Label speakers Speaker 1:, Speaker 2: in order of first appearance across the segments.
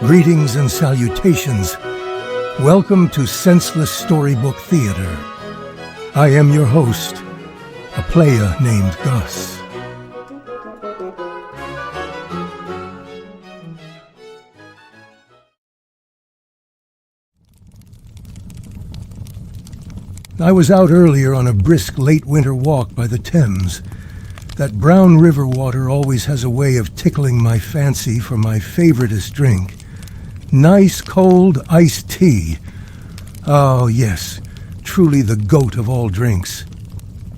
Speaker 1: Greetings and salutations. Welcome to Senseless Storybook Theater. I am your host, a player named Gus. I was out earlier on a brisk late winter walk by the Thames. That brown river water always has a way of tickling my fancy for my favoriteest drink. Nice cold iced tea. Oh yes, truly the goat of all drinks.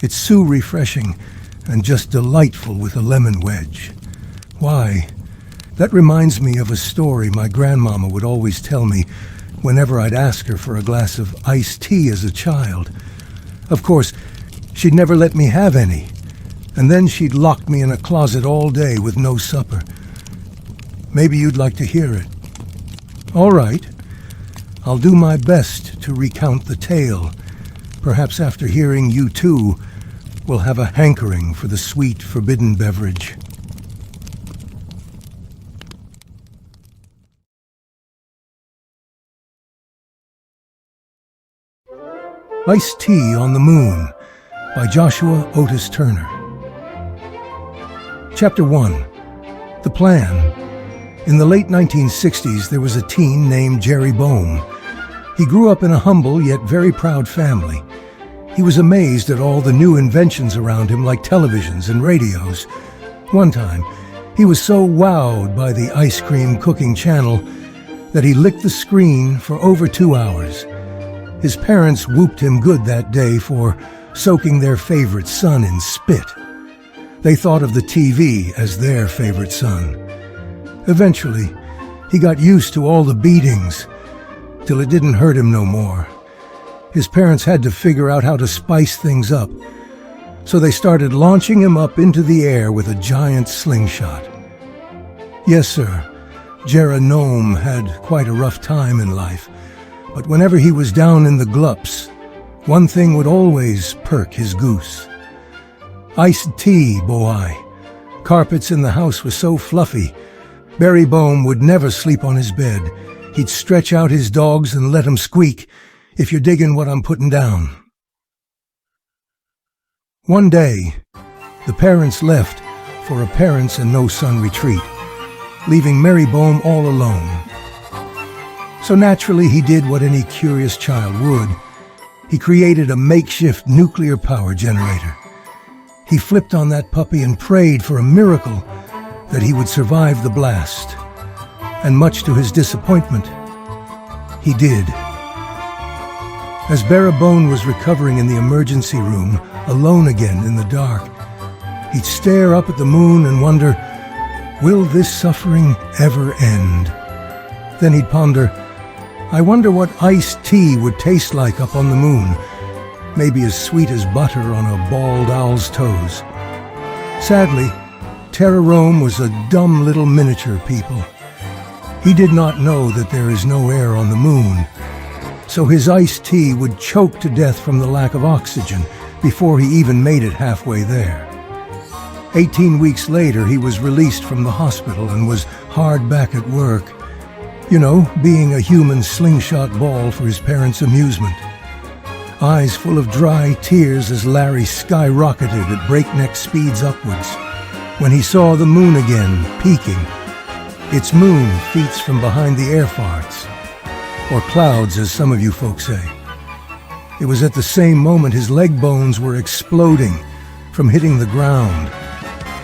Speaker 1: It's so refreshing and just delightful with a lemon wedge. Why, that reminds me of a story my grandmama would always tell me whenever I'd ask her for a glass of iced tea as a child. Of course, she'd never let me have any, and then she'd lock me in a closet all day with no supper. Maybe you'd like to hear it. All right, I'll do my best to recount the tale. Perhaps after hearing you too, will have a hankering for the sweet, forbidden beverage. Iced Tea on the Moon by Joshua Otis Turner. Chapter 1. The Plan. In the late 1960s, there was a teen named Jerry Bohm. He grew up in a humble yet very proud family. He was amazed at all the new inventions around him, like televisions and radios. One time, he was so wowed by the ice cream cooking channel that he licked the screen for over 2 hours. His parents whooped him good that day for soaking their favorite son in spit. They thought of the TV as their favorite son. Eventually, he got used to all the beatings, till it didn't hurt him no more. His parents had to figure out how to spice things up, so they started launching him up into the air with a giant slingshot. Yes, sir, Gnome had quite a rough time in life, but whenever he was down in the glups, one thing would always perk his goose. Iced tea, boy. Carpets in the house were so fluffy, Barry Bohm would never sleep on his bed. He'd stretch out his dogs and let 'em squeak, if you're digging what I'm putting down. One day, the parents left for a parents and no son retreat, leaving Mary Bohm all alone. So naturally, he did what any curious child would. He created a makeshift nuclear power generator. He flipped on that puppy and prayed for a miracle that he would survive the blast. And much to his disappointment, he did. As Barabone was recovering in the emergency room, alone again in the dark, he'd stare up at the moon and wonder, will this suffering ever end? Then he'd ponder, I wonder what iced tea would taste like up on the moon, maybe as sweet as butter on a bald owl's toes. Sadly, Terra Rome was a dumb little miniature people. He did not know that there is no air on the moon, so his iced tea would choke to death from the lack of oxygen before he even made it halfway there. 18 weeks later, he was released from the hospital and was hard back at work. You know, being a human slingshot ball for his parents' amusement. Eyes full of dry tears as Larry skyrocketed at breakneck speeds upwards when he saw the moon again, peaking. Its moon feats from behind the air farts, or clouds as some of you folks say. It was at the same moment his leg bones were exploding from hitting the ground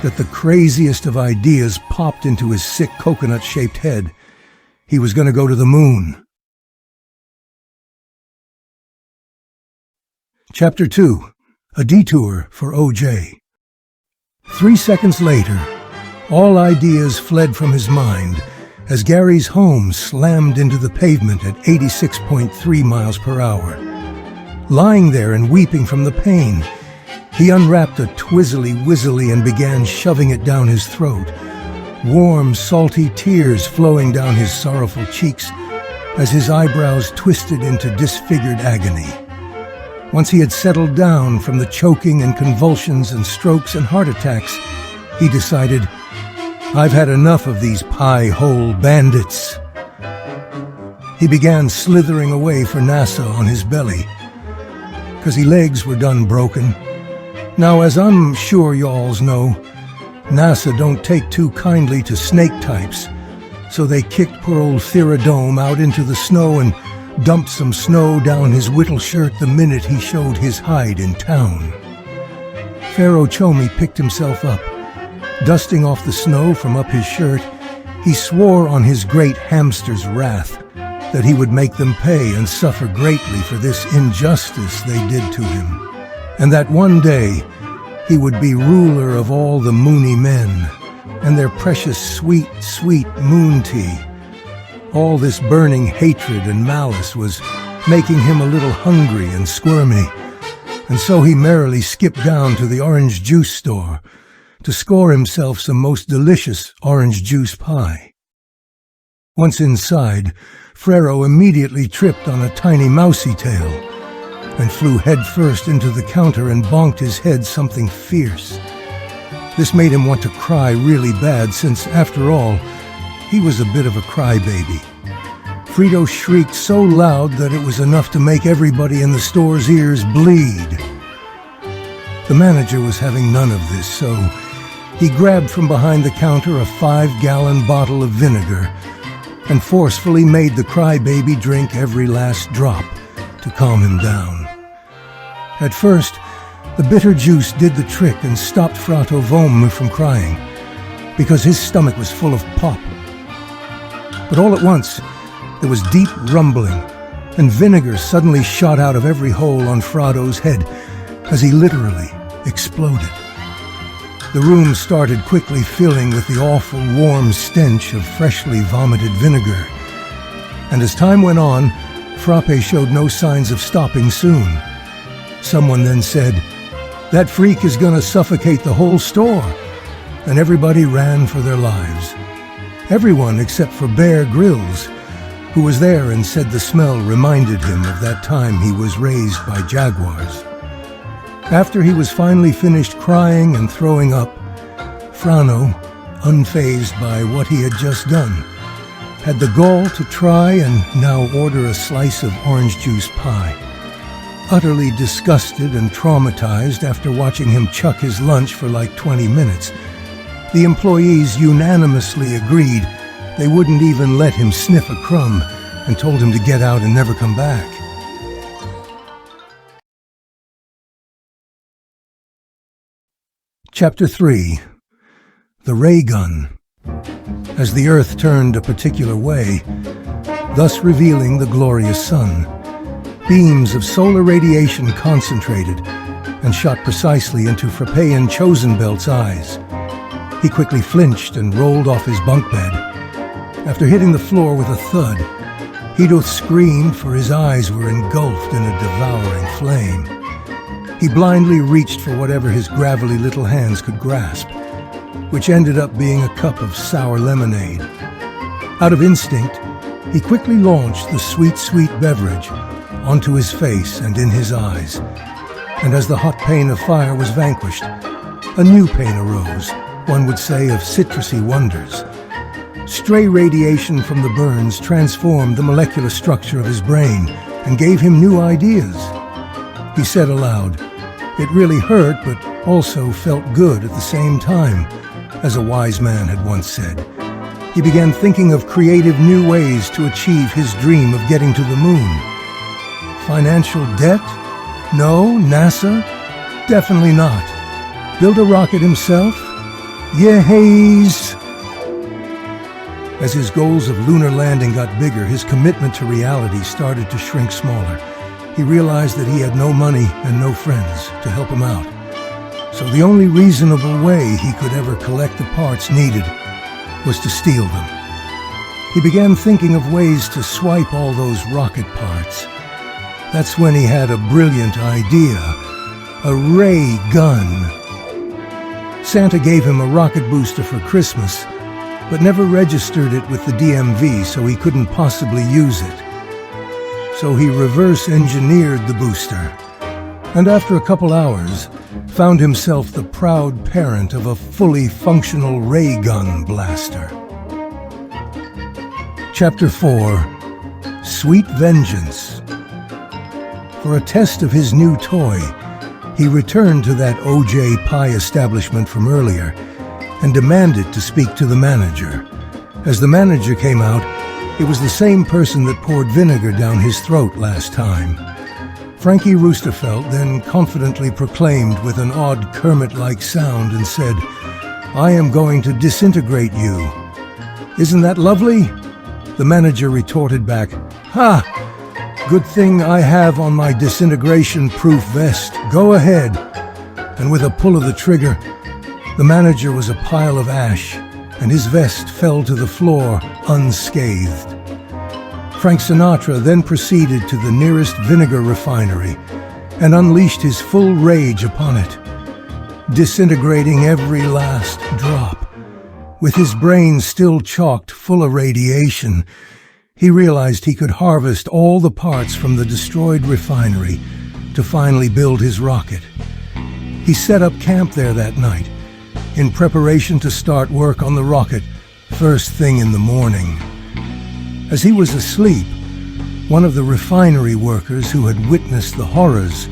Speaker 1: that the craziest of ideas popped into his sick coconut-shaped head. He was going to go to the moon. Chapter 2. A Detour for O.J. 3 seconds later, all ideas fled from his mind as Gary's home slammed into the pavement at 86.3 miles per hour. Lying there and weeping from the pain, he unwrapped a twizzly-wizzly and began shoving it down his throat. Warm, salty tears flowing down his sorrowful cheeks as his eyebrows twisted into disfigured agony. Once he had settled down from the choking and convulsions and strokes and heart attacks, he decided, I've had enough of these pie-hole bandits. He began slithering away for NASA on his belly, 'cause his legs were done broken. Now, as I'm sure y'alls know, NASA don't take too kindly to snake types, so they kicked poor old Therodome out into the snow and dumped some snow down his whittle shirt the minute he showed his hide in town. Pharaoh Chomi picked himself up. Dusting off the snow from up his shirt, he swore on his great hamster's wrath that he would make them pay and suffer greatly for this injustice they did to him, and that one day he would be ruler of all the Moony men and their precious sweet, sweet moon tea. All this burning hatred and malice was making him a little hungry and squirmy, and so he merrily skipped down to the orange juice store to score himself some most delicious orange juice pie. Once inside, Pharaoh immediately tripped on a tiny mousy tail and flew headfirst into the counter and bonked his head something fierce. This made him want to cry really bad, since, after all, he was a bit of a crybaby. Frito shrieked so loud that it was enough to make everybody in the store's ears bleed. The manager was having none of this, so he grabbed from behind the counter a 5-gallon bottle of vinegar and forcefully made the crybaby drink every last drop to calm him down. At first, the bitter juice did the trick and stopped Frato Vom from crying, because his stomach was full of pop. But all at once, there was deep rumbling, and vinegar suddenly shot out of every hole on Frato's head as he literally exploded. The room started quickly filling with the awful warm stench of freshly vomited vinegar. And as time went on, Frappe showed no signs of stopping soon. Someone then said, "That freak is going to suffocate the whole store," and everybody ran for their lives. Everyone except for Bear Grylls, who was there and said the smell reminded him of that time he was raised by jaguars. After he was finally finished crying and throwing up, Frano, unfazed by what he had just done, had the gall to try and now order a slice of orange juice pie. Utterly disgusted and traumatized after watching him chuck his lunch for like 20 minutes, the employees unanimously agreed they wouldn't even let him sniff a crumb and told him to get out and never come back. Chapter 3. The Ray Gun. As the earth turned a particular way, thus revealing the glorious sun, beams of solar radiation concentrated and shot precisely into Frappean Chosenbelt's eyes. He quickly flinched and rolled off his bunk bed. After hitting the floor with a thud, Hedoth screamed, for his eyes were engulfed in a devouring flame. He blindly reached for whatever his gravelly little hands could grasp, which ended up being a cup of sour lemonade. Out of instinct, he quickly launched the sweet, sweet beverage onto his face and in his eyes. And as the hot pain of fire was vanquished, a new pain arose, one would say of citrusy wonders. Stray radiation from the burns transformed the molecular structure of his brain and gave him new ideas. He said aloud, "It really hurt, but also felt good at the same time," as a wise man had once said. He began thinking of creative new ways to achieve his dream of getting to the moon. Financial debt? No. NASA? Definitely not. Build a rocket himself? Yehays! As his goals of lunar landing got bigger, his commitment to reality started to shrink smaller. He realized that he had no money and no friends to help him out. So the only reasonable way he could ever collect the parts needed was to steal them. He began thinking of ways to swipe all those rocket parts. That's when he had a brilliant idea: a ray gun. Santa gave him a rocket booster for Christmas, but never registered it with the DMV, so he couldn't possibly use it. So he reverse-engineered the booster, and after a couple hours, found himself the proud parent of a fully functional ray gun blaster. Chapter 4. sweet vengeance. For a test of his new toy, he returned to that O.J. pie establishment from earlier and demanded to speak to the manager. As the manager came out, it was the same person that poured vinegar down his throat last time. Frankie Roosterfelt then confidently proclaimed with an odd Kermit-like sound and said, "I am going to disintegrate you. Isn't that lovely?" The manager retorted back, "Ha! Good thing I have on my disintegration-proof vest. Go ahead." And with a pull of the trigger, the manager was a pile of ash, and his vest fell to the floor unscathed. Frank Sinatra then proceeded to the nearest vinegar refinery and unleashed his full rage upon it, disintegrating every last drop. With his brain still chocked full of radiation, he realized he could harvest all the parts from the destroyed refinery to finally build his rocket. He set up camp there that night, in preparation to start work on the rocket first thing in the morning. As he was asleep, one of the refinery workers who had witnessed the horrors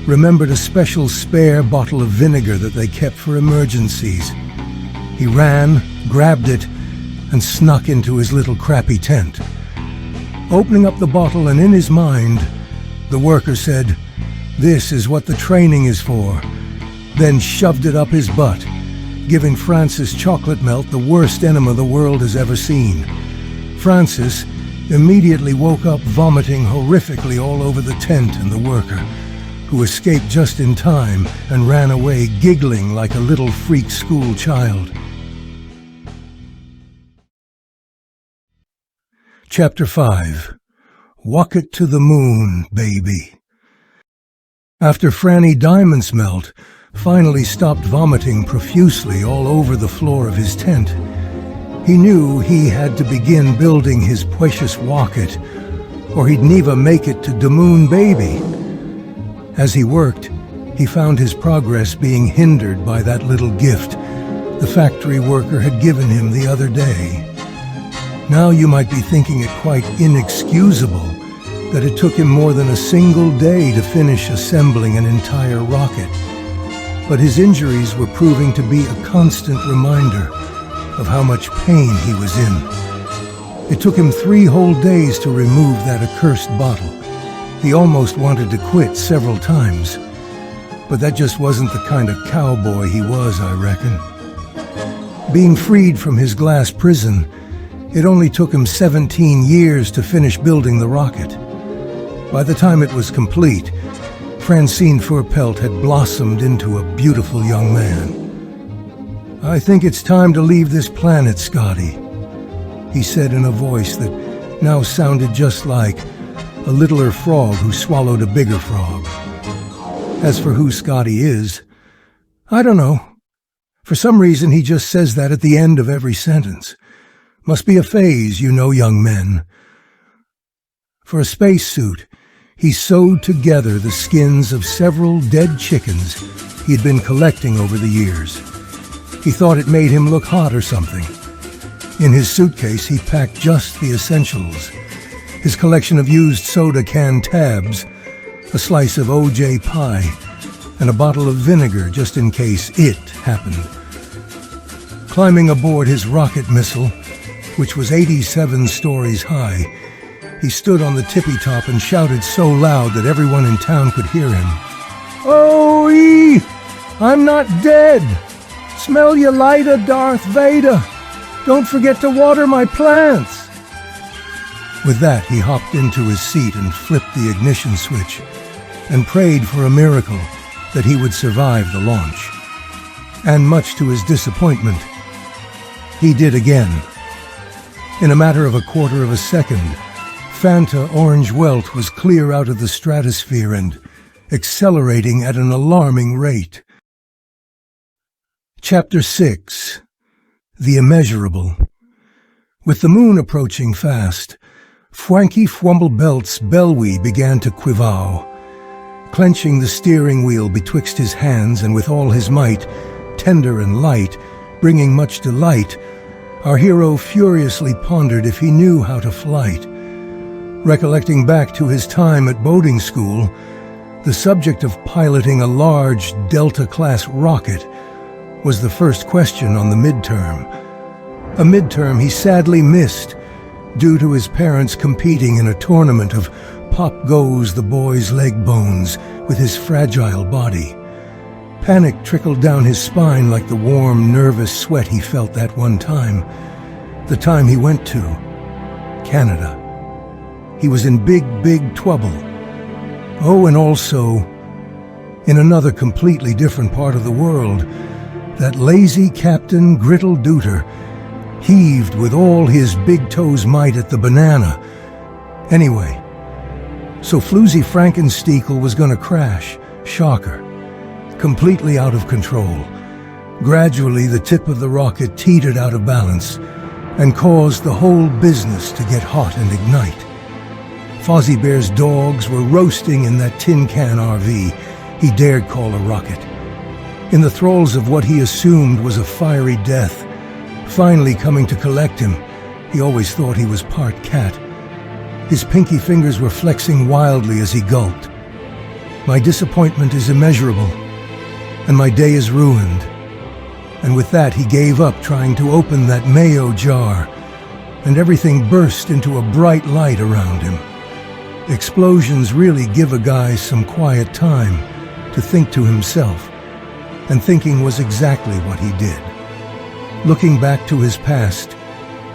Speaker 1: remembered a special spare bottle of vinegar that they kept for emergencies. He ran, grabbed it, and snuck into his little crappy tent. Opening up the bottle, and in his mind, the worker said, "This is what the training is for," then shoved it up his butt, giving Francis Chocolate Melt the worst enema the world has ever seen. Francis immediately woke up vomiting horrifically all over the tent and the worker, who escaped just in time and ran away giggling like a little freak school child. Chapter 5. Walk It to the Moon, Baby. After Franny Diamond Smelt finally stopped vomiting profusely all over the floor of his tent, he knew he had to begin building his precious rocket, or he'd never make it to the moon, baby. As he worked, he found his progress being hindered by that little gift the factory worker had given him the other day. Now you might be thinking it quite inexcusable that it took him more than a single day to finish assembling an entire rocket. But his injuries were proving to be a constant reminder of how much pain he was in. It took him 3 whole days to remove that accursed bottle. He almost wanted to quit several times, but that just wasn't the kind of cowboy he was, I reckon. Being freed from his glass prison, it only took him 17 years to finish building the rocket. By the time it was complete, Francine Furpelt had blossomed into a beautiful young man. "I think it's time to leave this planet, Scotty," he said in a voice that now sounded just like a littler frog who swallowed a bigger frog. As for who Scotty is, I don't know. For some reason he just says that at the end of every sentence. Must be a phase, you know, young men. For a spacesuit, he sewed together the skins of several dead chickens he'd been collecting over the years. He thought it made him look hot or something. In his suitcase, he packed just the essentials: his collection of used soda can tabs, a slice of O.J. pie, and a bottle of vinegar just in case it happened. Climbing aboard his rocket missile, which was 87 stories high, he stood on the tippy top and shouted so loud that everyone in town could hear him. "Oh-ee! I'm not dead! Smell your lighter, Darth Vader! Don't forget to water my plants!" With that, he hopped into his seat and flipped the ignition switch and prayed for a miracle that he would survive the launch. And much to his disappointment, he did again. In a matter of a quarter of a second, Fanta Orange Welt was clear out of the stratosphere and accelerating at an alarming rate. Chapter 6. The Immeasurable. With the moon approaching fast, Frankie Fwumblebelt's belly began to quiver. Clenching the steering wheel betwixt his hands and with all his might, tender and light, bringing much delight, our hero furiously pondered if he knew how to flight. Recollecting back to his time at boating school, the subject of piloting a large Delta-class rocket was the first question on the midterm. A midterm he sadly missed due to his parents competing in a tournament of pop goes the boy's leg bones with his fragile body. Panic trickled down his spine like the warm, nervous sweat he felt that one time. The time he went to Canada. He was in big trouble. Oh, and also, in another completely different part of the world, that lazy Captain Grittle-Dooter heaved with all his big toes might at the banana. Anyway, so Floozy Frankensteekel was gonna crash. Shocker. Completely out of control. Gradually, the tip of the rocket teetered out of balance and caused the whole business to get hot and ignite. Fozzie Bear's dogs were roasting in that tin can RV he dared call a rocket. In the thralls of what he assumed was a fiery death, finally coming to collect him, he always thought he was part cat. His pinky fingers were flexing wildly as he gulped. My disappointment is immeasurable, and my day is ruined. And with that, he gave up trying to open that mayo jar, and everything burst into a bright light around him. Explosions really give a guy some quiet time to think to himself, and thinking was exactly what he did. Looking back to his past,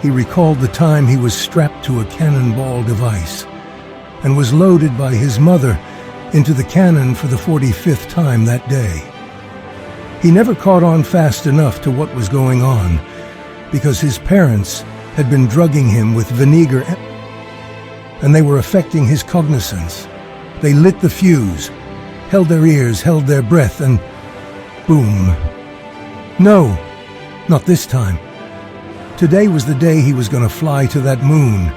Speaker 1: he recalled the time he was strapped to a cannonball device and was loaded by his mother into the cannon for the 45th time that day. He never caught on fast enough to what was going on because his parents had been drugging him with vinegar and they were affecting his cognizance. They lit the fuse, held their ears, held their breath, and boom. No, not this time. Today was the day he was going to fly to that moon,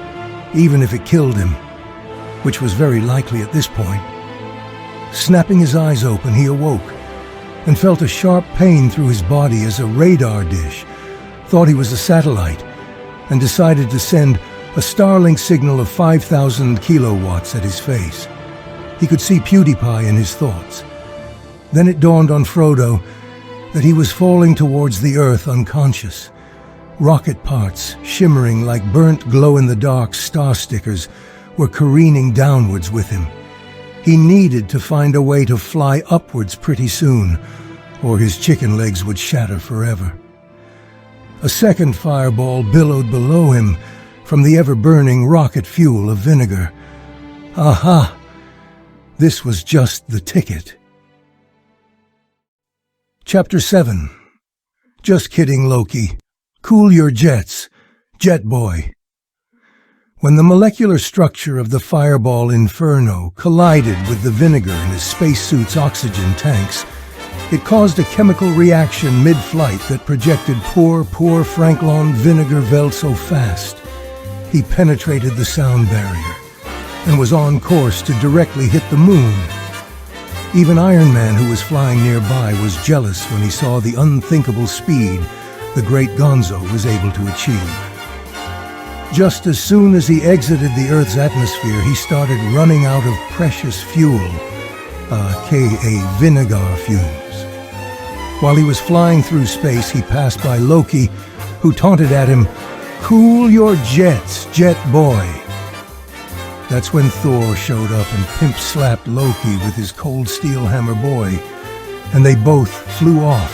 Speaker 1: even if it killed him, which was very likely at this point. Snapping his eyes open, he awoke and felt a sharp pain through his body as a radar dish thought he was a satellite and decided to send a Starlink signal of 5,000 kilowatts at his face. He could see PewDiePie in his thoughts. Then it dawned on Frodo that he was falling towards the Earth unconscious. Rocket parts, shimmering like burnt glow-in-the-dark star stickers, were careening downwards with him. He needed to find a way to fly upwards pretty soon, or his chicken legs would shatter forever. A second fireball billowed below him from the ever-burning rocket fuel of vinegar. Aha! This was just the ticket. Chapter 7. Just kidding, Loki. Cool your jets, Jet Boy. When the molecular structure of the fireball inferno collided with the vinegar in his spacesuit's oxygen tanks, it caused a chemical reaction mid-flight that projected poor Franklin Vinegar so fast. He penetrated the sound barrier and was on course to directly hit the moon. Even Iron Man, who was flying nearby, was jealous when he saw the unthinkable speed the great Gonzo was able to achieve. Just as soon as he exited the Earth's atmosphere, he started running out of precious fuel, aka vinegar fumes. While he was flying through space, he passed by Loki, who taunted at him, "Cool your jets, Jet Boy." That's when Thor showed up and pimp-slapped Loki with his cold steel hammer boy, and they both flew off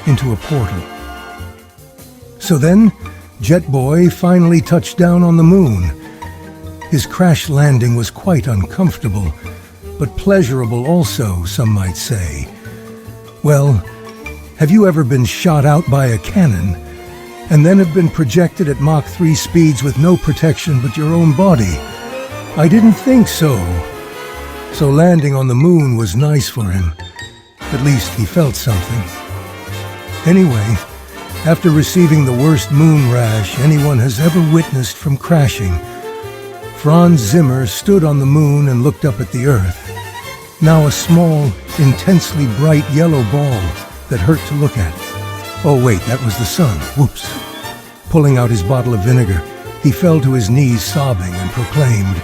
Speaker 1: into a portal. So then, Jet Boy finally touched down on the moon. His crash landing was quite uncomfortable, but pleasurable also, some might say. Well, have you ever been shot out by a cannon, and then have been projected at Mach 3 speeds with no protection but your own body? I didn't think so. So landing on the moon was nice for him. At least he felt something. Anyway, after receiving the worst moon rash anyone has ever witnessed from crashing, Franz Zimmer stood on the moon and looked up at the Earth. Now a small, intensely bright yellow ball that hurt to look at. Oh wait, that was the sun. Whoops. Pulling out his bottle of vinegar, he fell to his knees sobbing and proclaimed,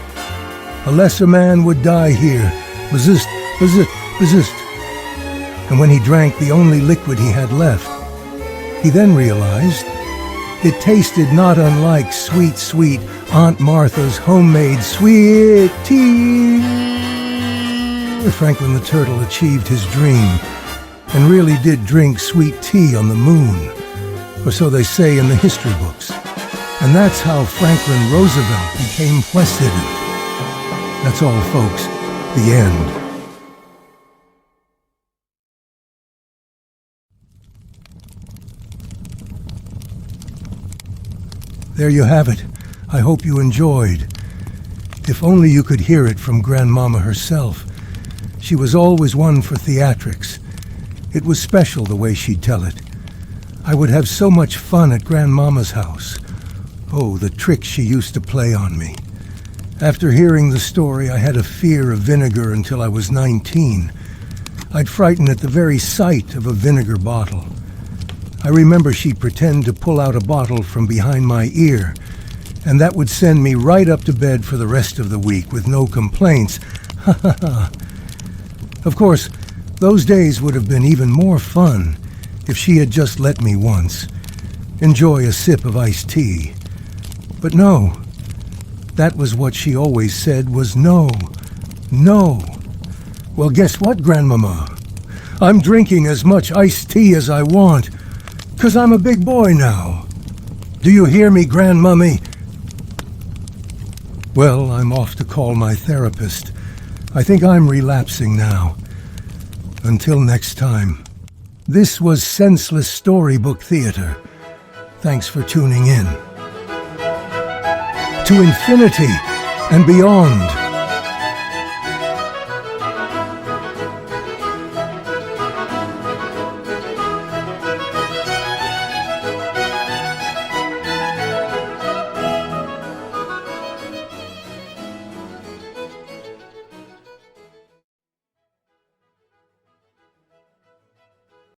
Speaker 1: A lesser man would die here. Resist, resist, resist. And when he drank the only liquid he had left, he then realized it tasted not unlike sweet, sweet Aunt Martha's homemade sweet tea. Franklin the Turtle achieved his dream and really did drink sweet tea on the moon, or so they say in the history books. And that's how Franklin Roosevelt became president. That's all, folks. The end. There you have it. I hope you enjoyed. If only you could hear it from Grandmama herself. She was always one for theatrics. It was special the way she'd tell it. I would have so much fun at Grandmama's house. Oh, the tricks she used to play on me. After hearing the story, I had a fear of vinegar until I was 19. I'd frighten at the very sight of a vinegar bottle. I remember she'd pretend to pull out a bottle from behind my ear, and that would send me right up to bed for the rest of the week with no complaints. Ha ha ha. Of course, those days would have been even more fun if she had just let me once enjoy a sip of iced tea. But no, that was what she always said was no, no. Well, guess what, Grandmama? I'm drinking as much iced tea as I want, 'cause I'm a big boy now. Do you hear me, Grandmummy? Well, I'm off to call my therapist. I think I'm relapsing now. Until next time. This was Senseless Storybook Theater. Thanks for tuning in. To infinity and beyond.